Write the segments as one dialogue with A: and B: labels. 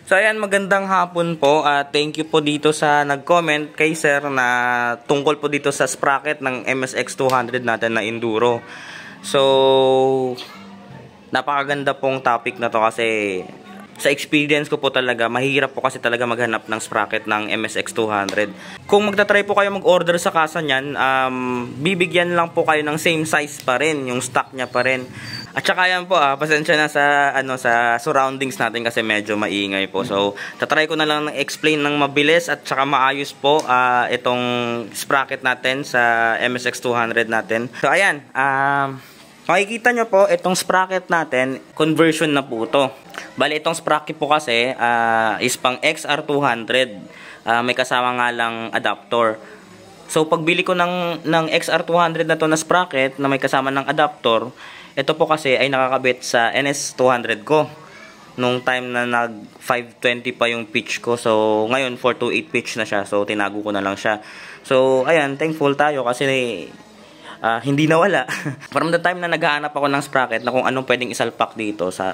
A: So ayan, magandang hapon po. Thank you po dito sa nag-comment kay sir na tungkol po dito sa sprocket ng MSX 200 natin na Enduro. So napakaganda pong topic na to kasi sa experience ko po talaga, mahirap po kasi talaga maghanap ng sprocket ng MSX 200. Kung magta-try po kayo mag-order sa kasa niyan, bibigyan lang po kayo ng same size pa rin, yung stock niya pa rin. At saka yan po, pasensya na sa sa surroundings natin kasi medyo maingay po. So, tatry ko na lang explain ng mabilis at saka maayos po itong sprocket natin sa MSX 200 natin. So, ayan, makikita nyo po, itong sprocket natin, conversion na po ito. Bali, itong sprocket po kasi is pang XR200. May kasama nga lang adapter. So, pagbili ko ng XR200 na to na sprocket na may kasama ng adapter, ito po kasi ay nakakabit sa NS200 ko. Nung time na nag 520 pa yung pitch ko. So, ngayon 428 pitch na siya. So, tinago ko na lang siya. So, ayan, thankful tayo kasi hindi nawala. From the time na naghahanap ako ng sprocket na kung anong pwedeng isalpak dito sa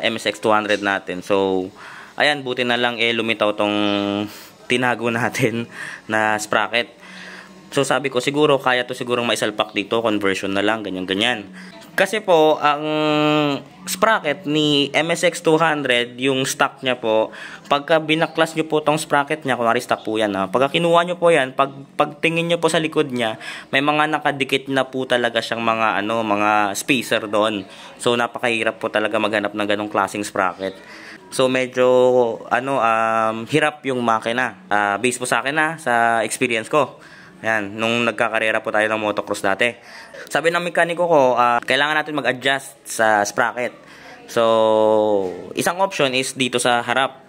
A: MSX 200 natin. So, ayan, buti na lang lumitaw tong tinago natin na sprocket. So sabi ko siguro kaya to sigurong maisalpak dito, conversion na lang, ganyan-ganyan. Kasi po ang sprocket ni MSX 200, yung stock niya po, pagka binaklas niyo po tong sprocket niya, kunwari stock po yan pagka kinuha niyo po yan, pagtingin niyo po sa likod niya, may mga nakadikit na po talaga siyang mga spacer doon. So napakahirap po talaga maghanap ng ganong klaseng sprocket. So medyo hirap yung makina. Base po sa akin sa experience ko. Ayan, nung nagkakarera po tayo ng motocross dati. Sabi ng mekaniko ko, kailangan natin mag-adjust sa sprocket. So, isang option is dito sa harap.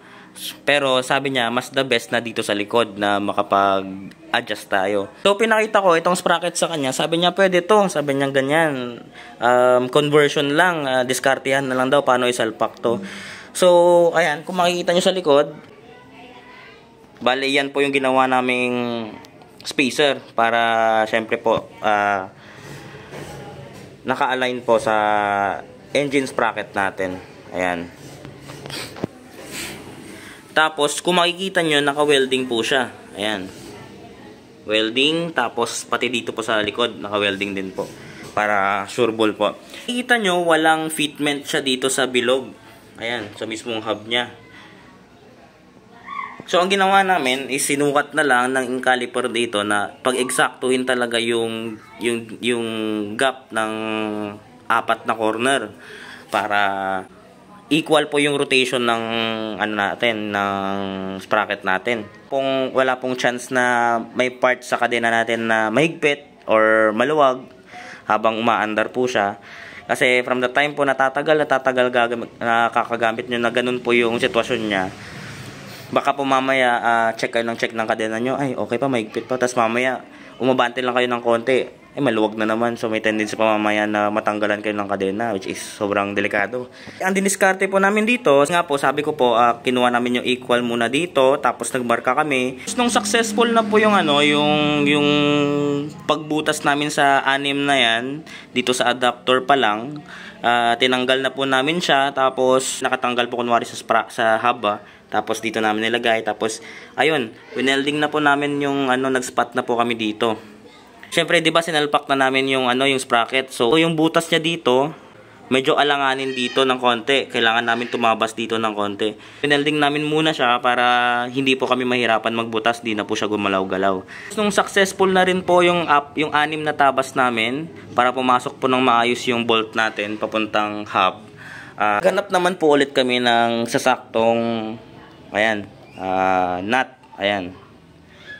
A: Pero sabi niya, mas the best na dito sa likod na makapag-adjust tayo. So, pinakita ko itong sprocket sa kanya. Sabi niya, pwede to. Sabi niya, ganyan. Conversion lang. Diskartehan na lang daw paano isalpak to. So, ayan, kung makikita nyo sa likod, bali yan po yung ginawa naming spacer para syempre po naka-align po sa engine sprocket natin. Ayan. Tapos kung makikita nyo, naka-welding po siya. Ayan. Welding, tapos pati dito po sa likod naka-welding din po para sureball po. Makikita nyo, walang fitment siya dito sa bilog. Ayan, sa mismong hub niya. So, ang ginawa namin is sinukat na lang ng caliper dito na pag-eksaktuhin talaga yung gap ng apat na corner para equal po yung rotation ng ng sprocket natin. Kung wala pong chance na may part sa kadena natin na mahigpit or maluwag habang umaandar po siya. Kasi from the time po natatagal kakagamit nyo na ganun po yung sitwasyon niya. Baka po mamaya check kayo ng kadena nyo, ay okay pa, mahigpit pa, tapos mamaya umabante lang kayo ng konti, maluwag na naman, so may tendency pa mamaya na matanggalan kayo ng kadena, which is sobrang delikado. Ang diniskarte po namin dito, nga po sabi ko po, kinuha namin yung equal muna dito, tapos nagmarka kami. Nung successful na po yung yung pagbutas namin sa anim na yan, dito sa adapter pa lang, tinanggal na po namin siya, tapos nakatanggal po kunwari sa hub. Tapos dito namin nilagay. Tapos, ayun, winelding na po namin yung nag-spot na po kami dito. Siyempre, di ba sinalpak na namin yung yung sprocket. So, yung butas niya dito, medyo alanganin dito ng konti. Kailangan namin tumabas dito ng konti. Winelding namin muna siya para hindi po kami mahirapan magbutas. Di na po siya gumalaw-galaw. Nung successful na rin po yung anim na tabas namin, para pumasok po ng maayos yung bolt natin papuntang hub. Ganap naman po ulit kami ng sasaktong nut. Ayan.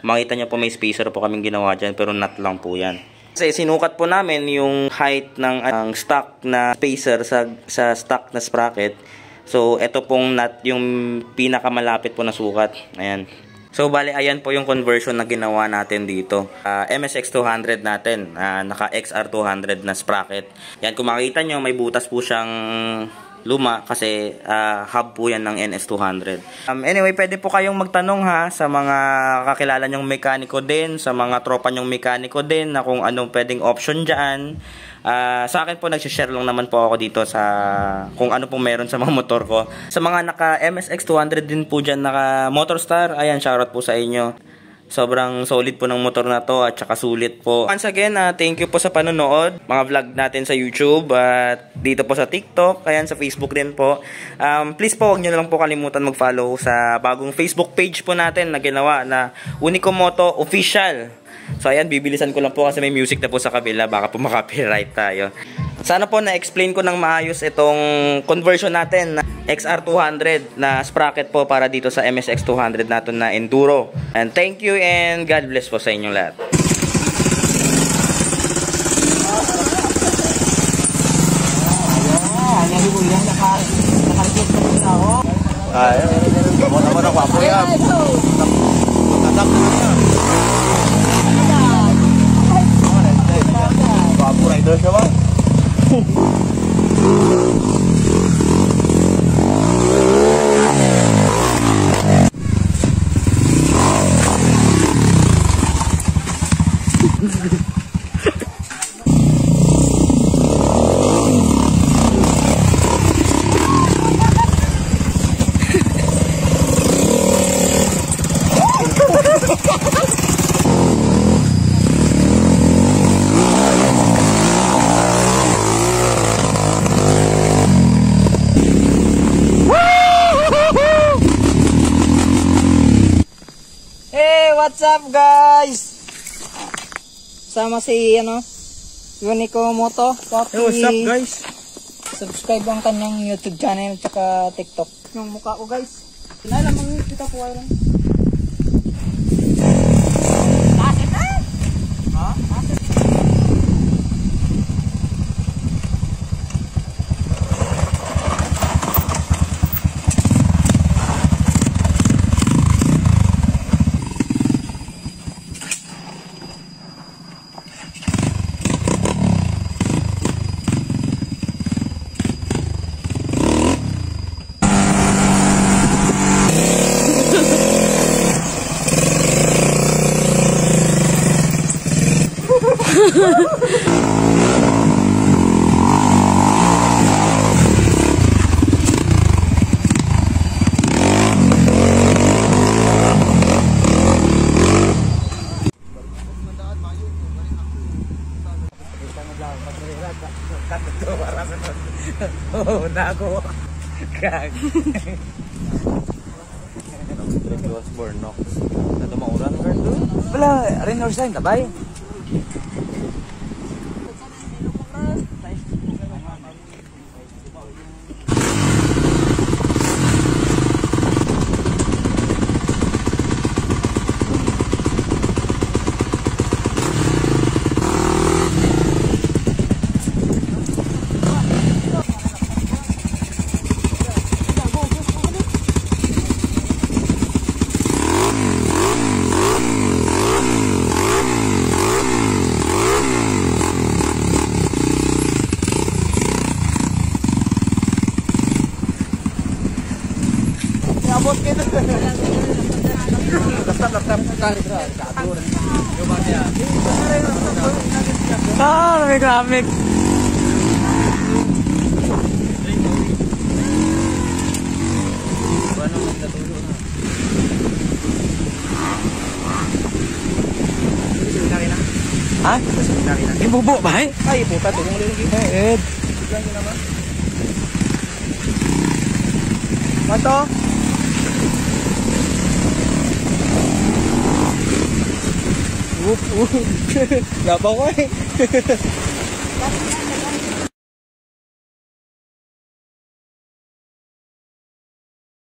A: Makita nyo po may spacer po kaming ginawa dyan, pero nut lang po yan. Kasi sinukat po namin yung height ng stock na spacer sa stock na sprocket. So, ito pong nut yung pinakamalapit po na sukat. Ayan. So, bali, ayan po yung conversion na ginawa natin dito. MSX 200 natin, naka XR200 na sprocket. Yan, kung makita nyo, may butas po siyang luma kasi hub po yan ng NS200. Anyway, pwede po kayong magtanong ha sa mga kakilala nyong mekaniko din, sa mga tropa nyong mekaniko din na kung anong pwedeng option dyan. Sa akin po, nagsishare lang naman po ako dito sa kung ano pong meron sa mga motor ko. Sa mga naka MSX200 din po dyan, naka Motorstar, ayan, shoutout po sa inyo. Sobrang solid po ng motor na to at saka sulit po. Once again, thank you po sa panonood. Mga vlog natin sa YouTube at dito po sa TikTok, ayan, sa Facebook din po. Please po, huwag nyo na lang po kalimutan mag-follow sa bagong Facebook page po natin na ginawa na Unico Moto Official. So ayan, bibilisan ko lang po kasi may music na po sa kabila, baka po maka-copyright tayo. Sana po na-explain ko ng maayos itong conversion natin na XR200 na sprocket po para dito sa MSX200 natin na Enduro. And thank you and God bless po sa inyong lahat.
B: Naman ako po yan. Tatak na niya. Wapo rider siya ba?
C: What's up guys? Sama si Unico Moto.
B: Hey, what's up guys?
C: Subscribe ang kanyang YouTube channel at TikTok. Yung mukha ko guys. Pinalamang kita po ay lang. Bakit ha? Bakit?
B: Oh, nago. Kag. Was born no. Nato maurang girl do. Wala, rin or sign tabay. Abot kita. Laptop kali bro. Coba dia.
C: May graphic.
B: Ano mo natulo na. Seminary na. Ha? Seminary na.
C: Ibubo ba eh?
B: Ay, puta tulong lagi.
C: Ed.
B: Bigyan ko naman. Mato? Gabaw ko eh.